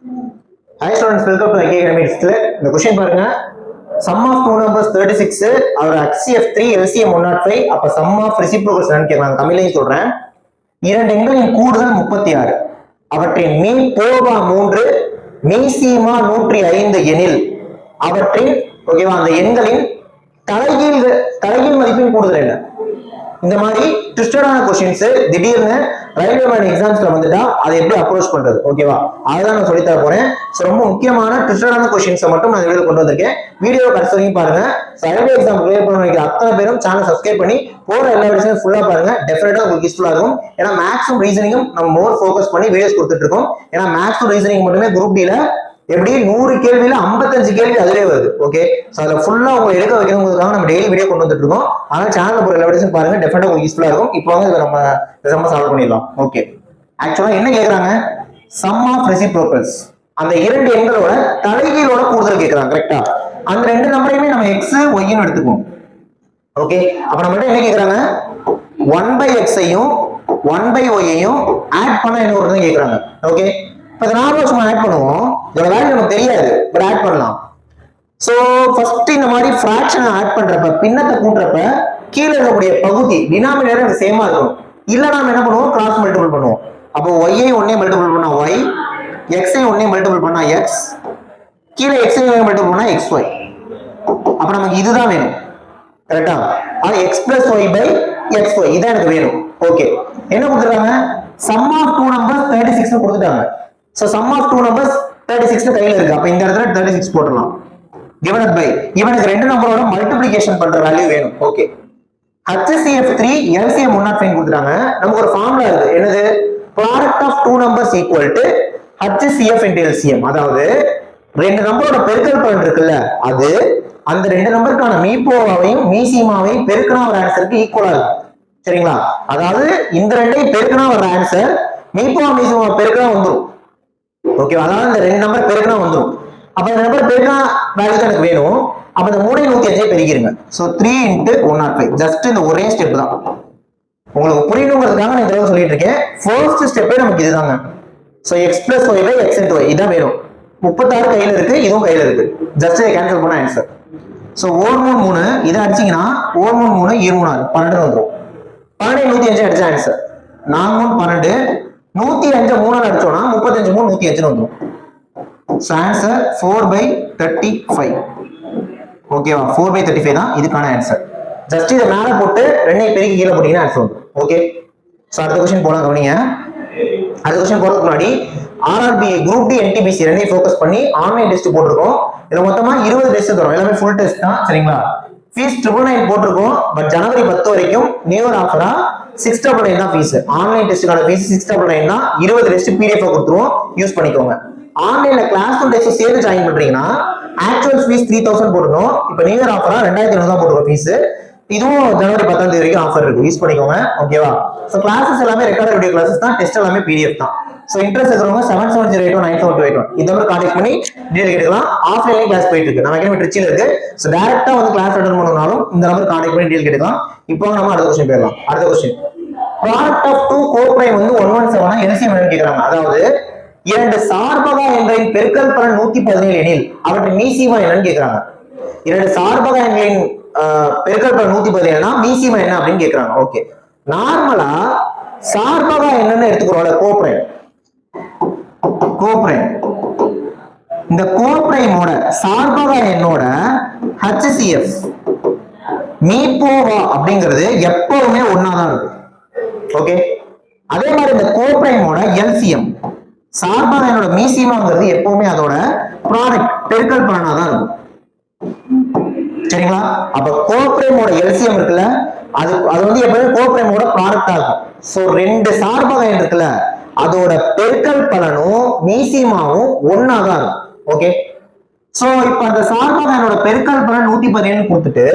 Hi students, welcome to IK Academy. இந்த question பாருங்க. Sum of two numbers 36 और HCF 3 LCM 105 அப்ப sum of reciprocals என்னன்னு கேக்குறாங்க. தமிழ்லயே சொல்றேன். இரண்டு எண்களின் கூடுதல் 36. அவற்றின் மீ போவா 3 மீசீமா 105 எனில் அவற்றின் ஓகேவா அந்த எண்களின் தலைகீழ் மதிப்பின் கூடுதல் என்ன? இந்த மாதிரி ட்விஸ்டடான क्वेश्चंस திடீர்னு ரயில்வே மேன் எக்ஸாம்ஸ்ல வந்துட்டா அதை எப்படி அப்ரோச் பண்றது ஓகேவா அதுதான் நான் சொல்லி தர போறேன். சோ ரொம்ப முக்கியமான ட்விஸ்டடான क्वेश्चंस மட்டும் நான் வீடியோ கொண்டு வந்திருக்கேன். வீடியோ கடைசி வரைக்கும் பாருங்க. ரயில்வே எக்ஸாம் கிளியர் பண்ண வைக்கிற அத்தனை பேரும் சேனல் சப்ஸ்கிரைப் பண்ணி போற எல்லா வீடியோஸையும் ஃபுல்லா பாருங்க. டெஃபினட்டா உங்களுக்கு யூஸ்ஃபுல்லா இருக்கும். ஏன்னா மேக்ஸும் ரீசனிங்கும் நம்ம மோர் ஃபோக்கஸ் பண்ணி வீடியோஸ் கொடுத்துட்டு இருக்கோம். ஏன்னா மேக்ஸும் ரீசனிங் மட்டுமே குரூப் டில எப்படி 100 கேள்வியில 55 கேள்வி அதுவே வருது. ஓகே சோ அதுல ஃபுல்லா உங்களை எடுக்க வைக்கணுங்கிறதுக்காக நம்ம டெய்லி வீடியோ கொண்டு வந்துட்டு இருக்கோம். அதனால சேனல்ல போற எல்லா வீடியோஸும் பாருங்க. டெஃபினட்டா உங்களுக்கு யூஸ்ஃபுல்லா இருக்கும். இப்போ வந்து நம்ம சால்வ் பண்ணிடலாம். ஓகே ஆக்சுவலா என்ன கேக்குறாங்க? சம் ஆஃப் ரெசிப்ரோக்கல்ஸ் அந்த இரண்டு எண்களோட தலைகீழோட கூடுதல் கேக்குறாங்க. கரெக்டா? அந்த ரெண்டு நம்பரையுமே நம்ம எக்ஸ் ஒய்ன்னு எடுத்துக்குவோம். ஓகே அப்ப நம்ம என்ன கேக்குறாங்க? 1/x ஐயும் 1/y ஐயும் ஆட் பண்ண என்ன வருதுன்னு கேக்குறாங்க. ஓகே இப்ப நார்மலா சும்மா ஆட் பண்ணுவோம். இதோட வேல்யூ நமக்கு தெரியாது பட் ஆட் பண்ணலாம். சோ ஃபர்ஸ்ட் இந்த மாதிரி ஃபிராக்ஷனை ஆட் பண்றப்ப பின்னத்தை கூட்டுறப்ப கீழே இருக்கக்கூடிய பகுதி டினாமினேட்டர் சேமா இருக்கும். இல்ல நாம என்ன பண்ணுவோம்? கிராஸ் மல்டிபிள் பண்ணுவோம். அப்போ y ஐ ஒண்ணே மல்டிபிள் பண்ணா y, x ஐ ஒண்ணே மல்டிபிள் பண்ணா x, கீழே x ஐ ஒண்ணே மல்டிபிள் பண்ணா xy. அப்ப நமக்கு இதுதான் வேணும். கரெக்ட்டா? அது x + y/xy இதான் எனக்கு வேணும். ஓகே என்ன கொடுத்துறாங்க? sum of two numbers 36 னு கொடுத்துட்டாங்க. So sum of two numbers 36 னு கையில இருக்கு. அப்ப இந்த இடத்துல 36 போடலாம். divided by இவனுக்கு ரெண்டு நம்பரோட மல்டிப்ளிகேஷன் பண்ற வேல்யூ வேணும். ஓகே HCF 3 LCM 105 கொடுத்துட்டாங்க. நமக்கு ஒரு ஃபார்முலா இருக்கு. என்னது? Product of two numbers equal to HCF into LCM. அதாவது ரெண்டு நம்பரோட பெருக்கல் பலன் இருக்குல்ல அது அந்த ரெண்டு நம்பருக்கான மீப்போவையும் மீசீமாவையும் பெருக்கினா ஒரு ஆன்சருக்கு ஈக்குவலா இருக்கும். சரிங்களா? அதாவது இந்த ரெண்டையும் பெருக்கினா வர ஆன்சர் மீப்போவா மீசீமா பெருக்கினா வந்துடும். ஓகேவா? அதாவது இந்த ரெண்டு நம்பர் பெருக்கினா வந்துடும். அப்ப இந்த நம்பர் பெருக்கினா வேல்யூ தான் எனக்கு வேணும். அப்ப இந்த 3/105 பெருக்கிருங்க. சோ 3 into 105 ஜஸ்ட் இந்த ஒரே ஸ்டெப் தான். உங்களுக்கு புரியணுங்கிறதுக்காக நான் இதெல்லாம் சொல்லிட்டு இருக்கேன். ஃபர்ஸ்ட் ஸ்டெப்பே நமக்கு இதுதாங்க. So x + y/x into y இதான் வேணும். 36 கையில இருக்கு, இதுவும் கையில இருக்கு. ஜஸ்ட் இதை கேன்சல் பண்ண ஆன்சர். சோ 1 3 இதை அடிச்சீங்கன்னா 1 3 2 3 12 வந்துரும். 12 105 அடிச்ச ஆன்சர். 4 12 105 3 அடிச்சோம்னா 35 3 105 வந்துரும். So answer 4/35. ஓகேவா? 4/35 தான் இதுக்கான ஆன்சர். ஜஸ்ட் இதை மேல போட்டு ரெண்டையும் பெருக்கி கீழே போட்டீங்கன்னா ஆன்சர் வந்துரும். ஓகே சோ அடுத்த क्वेश्चन போலாம். கவனிங்க. அடுத்த क्वेश्चन போறதுக்கு முன்னாடி RRB குரூப் டி NTPC ரெண்டையும் ஃபோக்கஸ் பண்ணி ஆன்லைன் டெஸ்ட் போட்டுருக்கோம். இதுல மொத்தமா 20 டெஸ்ட் தரும். எல்லாமே ஃபுல் டெஸ்ட் தான். சரிங்களா? ஃபீஸ் 999 போட்டிருக்கோம். பட் ஜனவரி 10 வரைக்கும் நியூ இயர் ஆஃபரா 699 தான் ஃபீஸ். ஆன்லைன் டெஸ்ட்டுக்கான ஃபீஸ் 699 தான். 20 டெஸ்ட் PDF கொடுத்துருவோம். யூஸ் பண்ணிக்கோங்க. ஆன்லைன்ல கிளாஸ் டெஸ்ட் சேர்த்து ஜாயின் பண்றீங்கன்னா ஆக்சுவல் ஃபீஸ் 3000 போடணும். இப்போ நியூ இயர் ஆஃபரா 2500 தான் போட்டுருக்கோம் ஃபீஸ். இதுவும் ஜனவரி 10 வரைக்கும் ஆஃபர் இருக்கு. யூஸ் பண்ணிக்கோங்க. ஓகேவா? சோ கிளாसेस எல்லாமே ரெக்கார்டட் வீடியோ கிளாसेस தான். டெஸ்ட் எல்லாமே PDF தான். சோ இன்ட்ரெஸ்ட் இருக்கிறவங்க 7708197281 இந்த நம்பர் கான்டாக்ட் பண்ணி டீடைல் கேட்கலாம். ஆஃப்லைன்ல கிளாஸ் போயிட்டு இருக்கு. நம்ம அகாடமி ட்ரிச்சில இருக்கு. சோ டைரக்ட்டா வந்து கிளாஸ் அட்டெண்ட் பண்ணனும்னாலும் இந்த நம்பர் கான்டாக்ட் பண்ணி டீடைல் கேட்கலாம். இப்போ நம்ம அடுத்த क्वेश्चन போயிடலாம். அடுத்த question product of two coprime வந்து 117 LCM என்னன்னு கேக்குறாங்க. அதாவது இரண்டு சார்பகா எண்களின் பெருக்கல் பலன் 117 எனில் அவற்றின் மீசீமா என்னன்னு கேக்குறாங்க. இரண்டு சார்பகா எண்களின் பெருக்கல் பலன் 117 மீசீமா என்ன அப்படின்னு கேக்குறாங்க. ஓகே நார்மலா சார்பகா என்னன்னு எடுத்துக்கிறோம்ல கோப்ரைம் இந்த கோப்ரைமோட சார்பகா எண்ணோட HCF மீப்போவா அப்படிங்கிறது எப்பவுமே ஒன்னாதான் இருக்கும். ஓகே அதே மாதிரி இந்த கோப்ரைமோட LCM சார்பகா எண்ணோட மீசீமாங்கிறது எப்பவுமே அதோட ப்ராடக்ட் பெருக்கல் பலனா தான் இருக்கும். சரிங்களா? அப்ப கோப்ரைமோட LCM இருக்குல்ல அது வந்து எப்பவுமே கோப்ரைமோட ப்ராடக்டா இருக்கும். சோ ரெண்டு சார்பகா எண் இருக்குல்ல அதோட பெருக்கல் பலனும் மீசீமாவும் ஒன்னாதான் இருக்கும். ஓகே சோ இப்ப அந்த சார்பகா எண்ணோட பெருக்கல் பலன் 117 கொடுத்துட்டு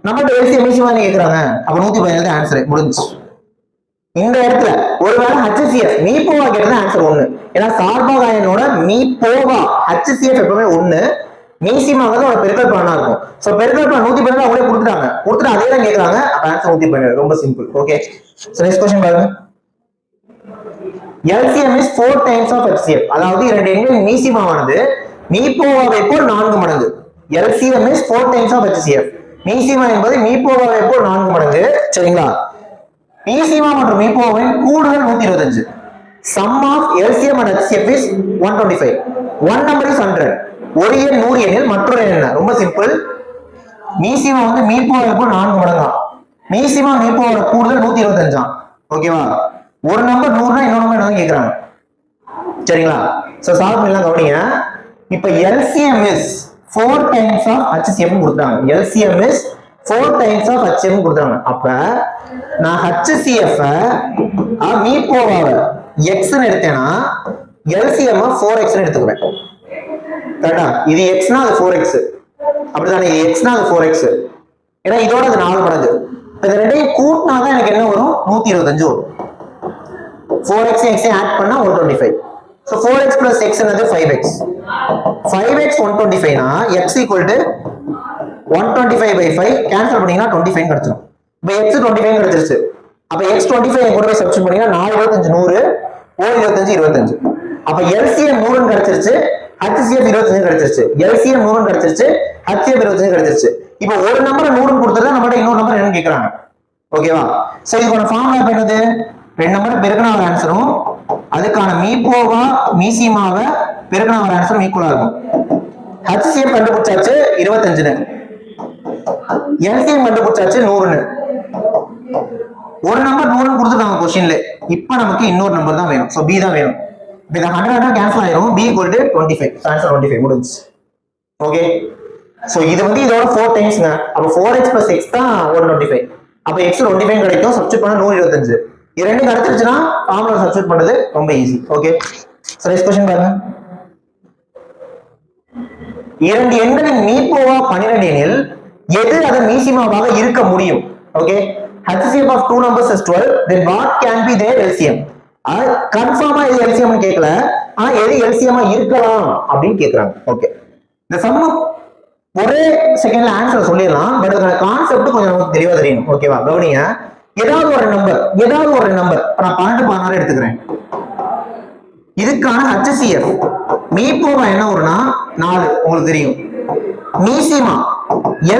நம்மகிட்ட LCM மீசீமா கேக்குறாங்க. அப்ப 117 ஆன்சர் முடிஞ்சு. இந்த இடத்துல ஒருவேளை HCF மீப்போவா கேட்டது ஆன்சர் 1. ஏன்னா சார்பகா எண்ணோட மீப்போவா HCF எப்பவுமே 1, மீசீமாங்கிறது ஒரு பெருக்கல் பலனா இருக்கும். சோ பெருக்கல் பலன் 117 அவங்களே கொடுத்துட்டாங்க. கொடுத்துட்டு அதே தான் கேக்குறாங்க. அப்ப ஆன்சர் 117. ரொம்ப simple. Okay so next question பாருங்க. LCM is 4 times of HCF. அதாவது இரண்டு எண்களின் மீசிமாவானது மீப்போவாவை போல் 4 மடங்கு. LCM is 4 times of HCF. மீசிமா என்பது மீப்போவாவை போல் 4 மடங்கு. சரிங்களா? மீசிமா மற்றும் மீப்போவாவின் கூடுதல் 125. Sum of LCM and HCF is 125. One number is 100. ஒரு எண் 100 எண்ணில் மற்றொரு எண் என்ன? ரொம்ப சிம்பிள். மீசிமா வந்து மீப்போவாவை போல் 4 மடங்கா. மீசிமா மீப்போவோட கூடுதல் 125. ஓகேவா? ஒரு நம்பர் 100னா இன்னொரு நம்பர் என்ன கேக்குறாங்க. சரிங்களா? சோ சால்வ் பண்ணலாம் கவனிங்க. இப்போ LCM is 4 times of HCF கொடுத்தாங்க. LCM is 4 times of HCF கொடுத்தாங்க. அப்ப நான் HCF மீப்போவாவை x ன்னு எடுத்தேனா LCM 4x ன்னு எடுத்துக்குவேன். கரெக்ட்டா? இது x னா அது 4x. அப்படிதானே? இது x னா அது 4x. ஏன்னா இதோட அது 4 மடங்கு. இந்த ரெண்டையும் கூட்டினா தான் எனக்கு என்ன வரும்? 125 வரும். 4x x ஆட் பண்ணா 125. So 4x plus x என்னது 5x. 5x 125 னா x equal to 125 by 5 cancel பண்ணீங்கன்னா 25 கிடைச்சிடும். இப்போ x 25 கிடைச்சிருச்சு. அப்ப x 25 கூட போய் சப்ஸ்டிட்யூட் பண்ணீங்கன்னா 4 25 100 1 25 25. அப்ப LCM 100 கிடைச்சிருச்சு. HCF 25 கிடைச்சிருச்சு. LCM 100 கிடைச்சிருச்சு. HCF 25 கிடைச்சிருச்சு. இப்போ ஒரு நம்பரை 100 கொடுத்தா நம்மகிட்ட இன்னொரு நம்பர் என்னன்னு கேக்குறாங்க. ஓகேவா? சோ இதுக்கான ஃபார்முலா என்னது? ரெண்டு நம்பர் பெருக்கினா ஒரு ஆன்சரும் அதுக்கான மீப்போவா மீசிமாவை பெருக்கினா ஒரு ஆன்சரும் ஈக்குவலா இருக்கும். HCF கண்டுபிடிச்சாச்சு 25ன்னு. LCM கண்டுபிடிச்சாச்சு 100ன்னு. ஒரு நம்பர் 100 கொடுத்துட்டாங்க क्वेश्चनல. இப்போ நமக்கு இன்னொரு நம்பர் தான் வேணும். சோ B தான் வேணும். இப்போ இந்த 100 கேன்சல் ஆயிரும். B equal to 25. ஆன்சர் 25 முடிஞ்சு. ஓகே. சோ இது வந்து இதோட 4 டைம்ஸ்ங்க. அப்ப 4x plus x தான் 125. அப்ப x 25 கிடைக்கும். சப்ஸ்டிட்யூட் பண்ணா 125. இது ரெண்டும் கிடைச்சிருச்சுனா ஃபார்முலா சப்ஸ்டிட்யூட் பண்றது ரொம்ப easy. Okay. So next question பாருங்க. இரண்டு எண்களின் மீப்போவா 12 எனில் எது அதன் மீசிமாவாக இருக்க முடியும்? Okay. HCF of two numbers is 12. Then what can be their LCM? கன்ஃபார்மா இது LCM னு கேட்கல. ஆனா எது LCM இருக்கலாம் அப்படின்னு கேக்குறாங்க. ஓகே. இந்த சம் ஒரே செகண்ட்ல ஆன்சர் சொல்லிடலாம். பட் அதோட கான்செப்ட் கொஞ்சம் நமக்கு தெளிவா தெரியணும். ஓகேவா? கவனிங்க. ஏதாவது ஒரு நம்பர் நான் 12 16 எடுத்துக்கிறேன். இதுக்கான HCF மீப்போவா என்ன வரும்னா 4 உங்களுக்கு தெரியும். மீசிமா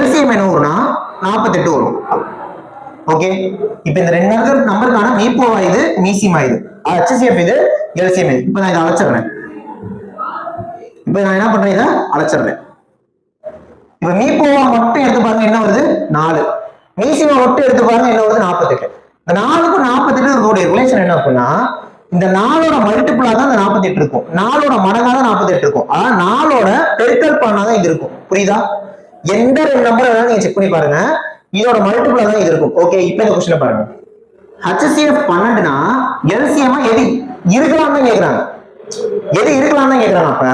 LCM என்ன வரும்னா 48 வரும். ஓகே. இப்போ இந்த ரெண்டு நம்பருக்கான மீப்போவா இது, மீசிமா இது, HCF இது, LCM இது. இப்போ நான் இதை அழைச்சிடுறேன். இப்போ நான் என்ன பண்றேன்? இதை அழைச்சிடுறேன். இப்ப மீப்போவா மட்டும் எடுத்து பாருங்க என்ன வருது? 4. மீசிமா மட்டும் எடுத்து பாருங்க என்ன வருது? 48. இந்த 4க்கும் 48 இருக்கக்கூடிய ரிலேஷன் என்ன அப்படின்னா இந்த 4ஓட மல்டிபிளா தான் இந்த 48 இருக்கும். 4ஓட மடங்கா தான் 48 இருக்கும். ஆனா 4ஓட பெருக்கல் பண்ணாதான் இது இருக்கும். புரியுதா? எந்த ரெண்டு நம்பர் வேணாலும் நீங்க செக் பண்ணி பாருங்க. இதோட மல்டிபிளா தான் இது இருக்கும். ஓகே. இப்போ இந்த क्वेश्चन பாருங்க. HCF 12னா LCM எது இருக்கலாம் தான் கேக்குறாங்க. எது இருக்கலாம் தான் கேக்குறாங்க. அப்ப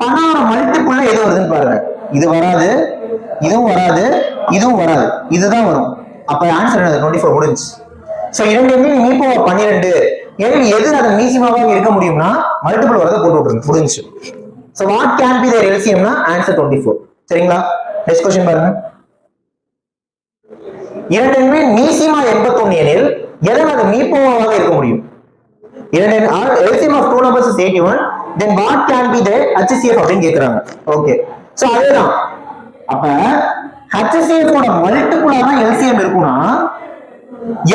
12ஓட மல்டிபிள்ல எது வருதுன்னு பாருங்க. இது வராது, இதுவும் வராது, இதுவும் வராது, இதுதான் வரும். அப்ப ஆன்சர் என்னது? 24 முடிஞ்சு. சோ இரண்டு எண்ணின் மீப்போவா 12 எனில் எது அதன் மீசிமாவாக இருக்க முடியும்னா மல்டிபிள் வரத போட்டு விட்டுருங்க. முடிஞ்சு. So what can be there LCMனா ஆன்சர் 24. சரிங்களா? நெக்ஸ்ட் क्वेश्चन பாருங்க. இரண்டு எண்ணின் மீசிமா 81 எனில் எதன் அது மீப்போவாக இருக்க முடியும்? இரண்டு LCM of two numbers is 81. Then what can be their HCF அப்படின்னு கேக்குறாங்க. ஓகே. சோ அதேதான். அப்ப HCF ஓட மல்டிபிளா தான் LCM இருக்கும்னா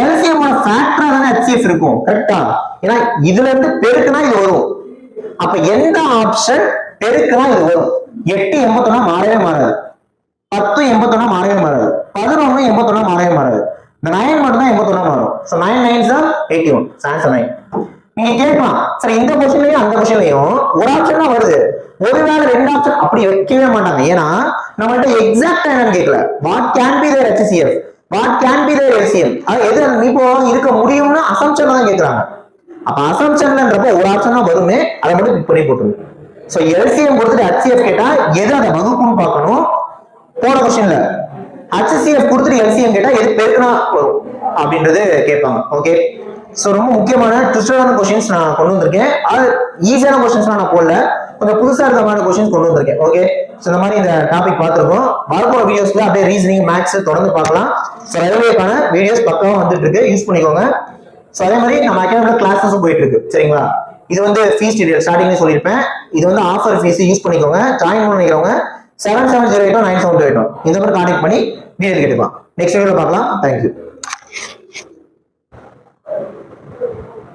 LCM ஓட ஃபேக்டரா தான் HCF இருக்கும். கரெக்ட்டா? ஏன்னா இதுல இருந்து பெருக்குனா இது வரும். அப்ப எந்த ஆப்ஷன் பெருக்குனா இது வரும்? 8 81 மாறவே மாறாது. 10 81 மாறவே மாறாது. 11 81 மாறவே மாறாது. இந்த 9 மட்டும் தான் 81 மாறும். So 9 9s are 81. ஆன்சர் 9. நீங்க கேட்கலாம் சார் இந்த क्वेश्चनலயும் அந்த क्वेश्चनலயும் ஒரு ஆப்ஷன் தான் வருது. ஒருவேளை ரெண்டு ஆப்ஷன் அப்படி வைக்கவே மாட்டாங்க. ஏன்னா நம்மள்ட்ட எக்ஸாக்ட்டா என்னன்னு கேட்கல. What can be there HCF, what can be there LCM, அது எது இப்போ இருக்க முடியும்னு அசம்ப்ஷன் தான் கேக்குறாங்க. அப்ப அசம்ப்ஷன்ன்றப்ப ஒரு ஆப்ஷன் தான் வருமே, அதை மட்டும் பிக் பண்ணி போட்டுருங்க. சோ LCM கொடுத்துட்டு HCF கேட்டா எது அதை வகுப்புன்னு பார்க்கணும். போன क्वेश्चनல HCF கொடுத்துட்டு LCM கேட்டா எது பெருக்குனா வரும் அப்படின்றது கேட்பாங்க. ஓகே. சோ ரொம்ப முக்கியமான ட்விஸ்டடான क्वेश्चंस நான் கொண்டு வந்திருக்கேன். அது ஈஸியான क्वेश्चंसலாம் நான் போடல, கொஞ்சம் புதுசா இருக்க மாதிரி क्वेश्चंस கொண்டு வந்திருக்கேன். ஓகே. சோ இந்த மாதிரி இந்த டாபிக் பார்த்திருக்கோம். வரப்போற வீடியோஸ்ல அப்படியே ரீசனிங் மேத்ஸ் தொடர்ந்து பார்க்கலாம். சோ ரயில்வேக்கான வீடியோஸ் பக்காவா வந்துட்டு இருக்கு, யூஸ் பண்ணிக்கோங்க. ஸோ அதே மாதிரி நம்ம அகாடமில கிளாஸஸும் போயிட்டு இருக்கு சரிங்களா. இது வந்து ஃபீஸ் டீடைல் ஸ்டார்டிங்ல சொல்லியிருப்பேன். இது வந்து ஆஃபர் ஃபீஸ் யூஸ் பண்ணிக்கோங்க. ஜாயின் பண்ணிக்கிறவங்க 7708 9728 இந்த மாதிரி கான்டாக்ட் பண்ணி டீடைல் கேட்டுக்கலாம். நெக்ஸ்ட் வீடியோல பார்க்கலாம். தேங்க்யூ.